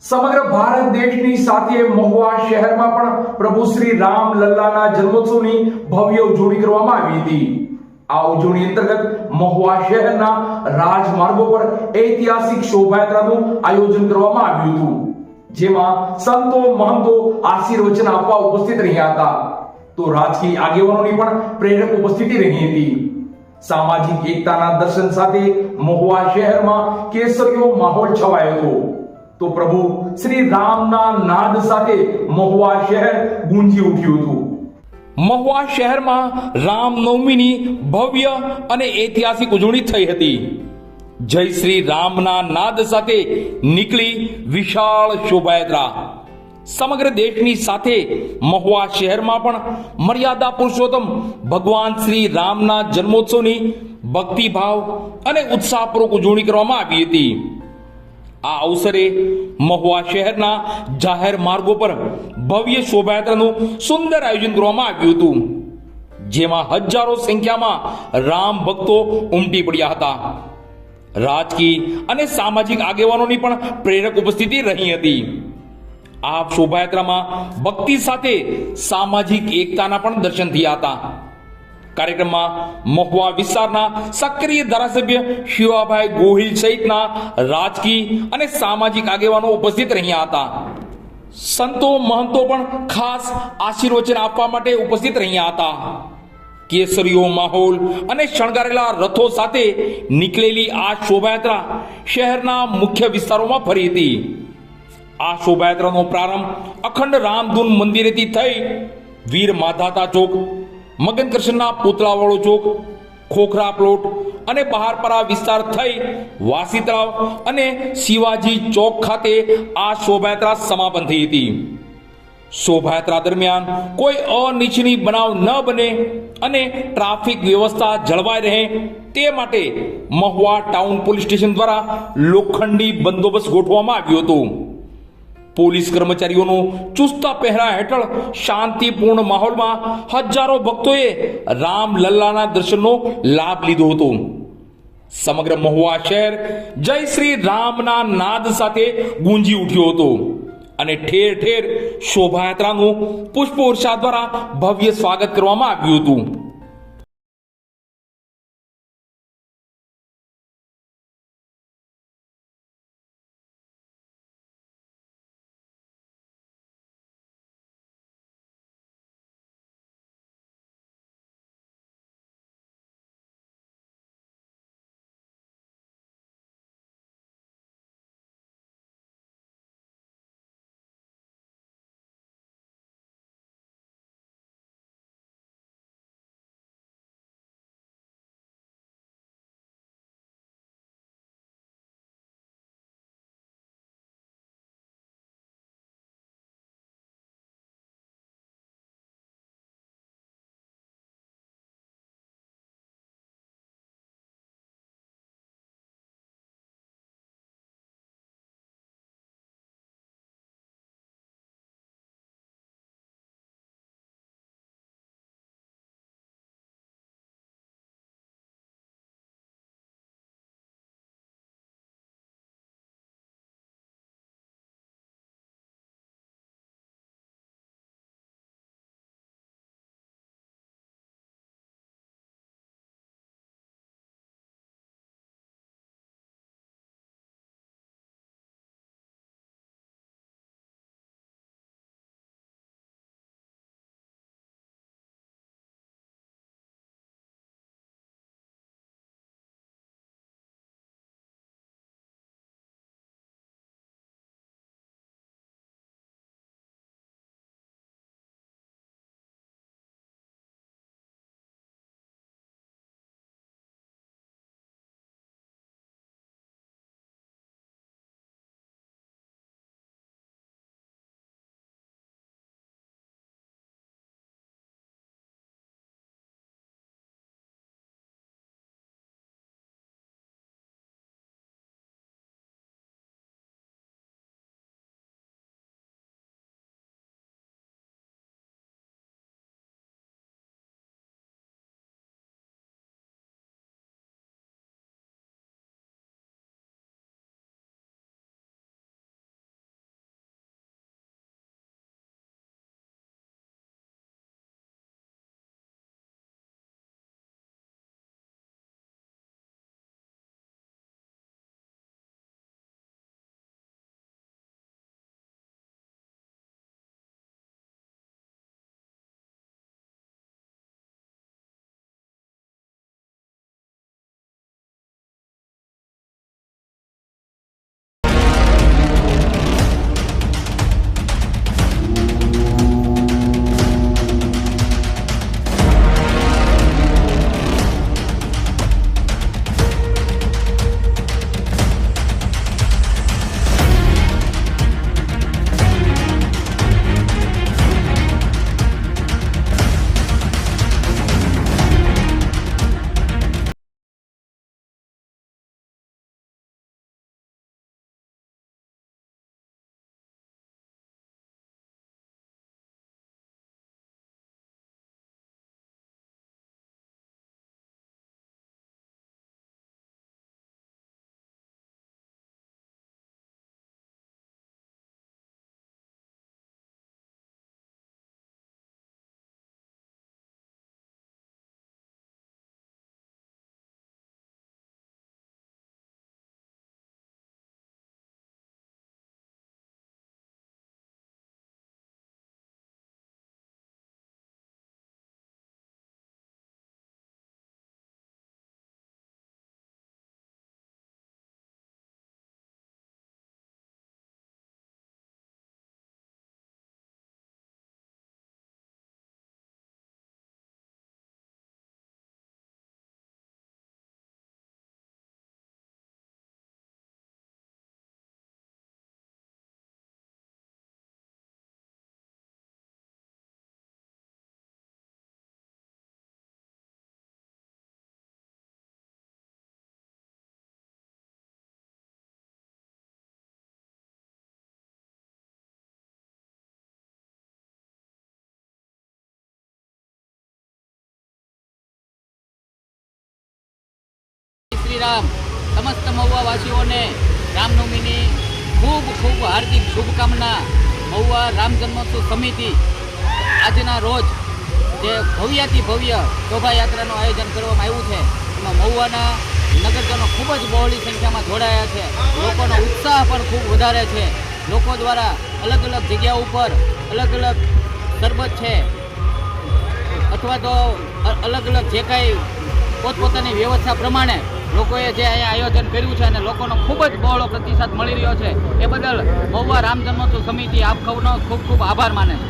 સમગ્ર ભારત દેશની સાથે મહુવા શહેરમાં પણ પ્રભુ શ્રી રામ લલ્લાના જન્મોત્સવની ભવ્ય ઉજવણી કરવામાં આવી હતી। આ ઉજવણી અંતર્ગત મહુવા શહેરના રાજમાર્ગો પર ઐતિહાસિક શોભાયાત્રાનું આયોજન કરવામાં આવ્યું હતું, જેમાં સંતો મહંતો આશીર્વચન આપવા ઉપસ્થિત રહ્યા હતા, તો રાજકીય આગેવાનોની પણ પ્રેરક ઉપસ્થિતિ રહી હતી। સામાજિક એકતાના દર્શન સાથે મહુવા શહેરમાં કેસરીયો માહોલ છવાયો હતો, તો પ્રભુ શ્રી રામના નાદ સાથે મહુવા શહેર ગુંજી ઉઠ્યું હતું। મહુવા શહેરમાં રામનવમીની ભવ્ય અને ઐતિહાસિક ઉજવણી થઈ હતી। જય શ્રી રામના નાદ સાથે નીકળી વિશાળ શોભાયાત્રા સમગ્ર દેશની સાથે મહુવા શહેરમાં પણ મર્યાદા પુરુષોત્તમ ભગવાન શ્રી રામના જન્મોત્સવની ભક્તિભાવ અને ઉત્સાહપૂર્વક ઉજવણી કરવામાં આવી હતી। આ અવસરે મહુવા શહેરના જાહેર માર્ગો પર ભવ્ય શોભાયાત્રાનું સુંદર આયોજન કરવામાં આવ્યું હતું, જેમાં હજારો સંખ્યામાં રામ ભક્તો ઉમટી પડ્યા હતા। રાજકીય અને સામાજિક આગેવાનોની પણ પ્રેરક ઉપસ્થિતિ રહી હતી। આ શોભાયાત્રામાં ભક્તિ સાથે સામાજિક એકતાના પણ દર્શન થયા હતા। કાર્યક્રમમાં મહુવા વિસ્તારના સક્રિય ધારાસભ્ય શિવાભાઈ ગોહિલ સહિતના રાજકીય અને સામાજિક આગેવાનો ઉપસ્થિત રહ્યા હતા। સંતો મહંતો પણ ખાસ આશીર્વચન આપવા માટે ઉપસ્થિત રહ્યા હતા। કેસરીયો માહોલ અને શણગારેલા રથો સાથે નીકળેલી આ શોભાયાત્રા શહેરના મુખ્ય વિસ્તારોમાં ફરી હતી। આ શોભાયાત્રાનો પ્રારંભ અખંડ રામધૂન મંદિરેથી થઈ વીર માધાતા ચોક, મગન કૃષ્ણના પૂતળાવાળો ચોક, ખોખરા પ્લોટ અને બહારપરા વિસ્તાર થઈ વાસી તળાવ અને શિવાજી ચોક ખાતે આ શોભાયાત્રા સમાપન થઈ હતી। શોભાયાત્રા દરમિયાન કોઈ અનિચ્છનીય બનાવ ન બને અને ટ્રાફિક વ્યવસ્થા જળવાઈ રહે તે માટે મહુવા ટાઉન પોલીસ સ્ટેશન દ્વારા લોખંડી બંદોબસ્ત ગોઠવવામાં આવ્યો હતો। પોલીસ કર્મચારીઓનો ચુસ્ત પહેરા હેઠળ શાંતિપૂર્ણ માહોલમાં હજારો ભક્તોએ રામ લલ્લાના દર્શનનો લાભ લીધો હતો। સમગ્ર મહુવા શહેર જય શ્રી રામના નાદ સાથે ગુંજી ઉઠ્યો હતો અને ઠેર ઠેર શોભાયાત્રાનું પુષ્પવર્ષા દ્વારા ભવ્ય સ્વાગત કરવામાં આવ્યું હતું। શ્રી રામ. સમસ્ત મહુવાવાસીઓને રામનવમીની ખૂબ ખૂબ હાર્દિક શુભકામના. મહુવા રામ જન્મોત્સવ સમિતિ આજના રોજ જે ભવ્યાતિ ભવ્ય શોભાયાત્રાનું આયોજન કરવામાં આવ્યું છે, એમાં મહુવાના નગરજનો ખૂબ જ બહોળી સંખ્યામાં જોડાયા છે. લોકોનો ઉત્સાહ પણ ખૂબ વધારે છે. લોકો દ્વારા અલગ અલગ જગ્યા ઉપર અલગ અલગ શરબત છે અથવા તો અલગ અલગ જે કાંઈ પોતપોતાની વ્યવસ્થા પ્રમાણે લોકોએ જે અહીંયા આયોજન કર્યું છે અને લોકોનો ખૂબ જ બહોળો પ્રતિસાદ મળી રહ્યો છે, એ બદલ મહુવા રામ જન્મોત્સવ સમિતિ આપ સૌનો ખૂબ ખૂબ આભાર માને છે.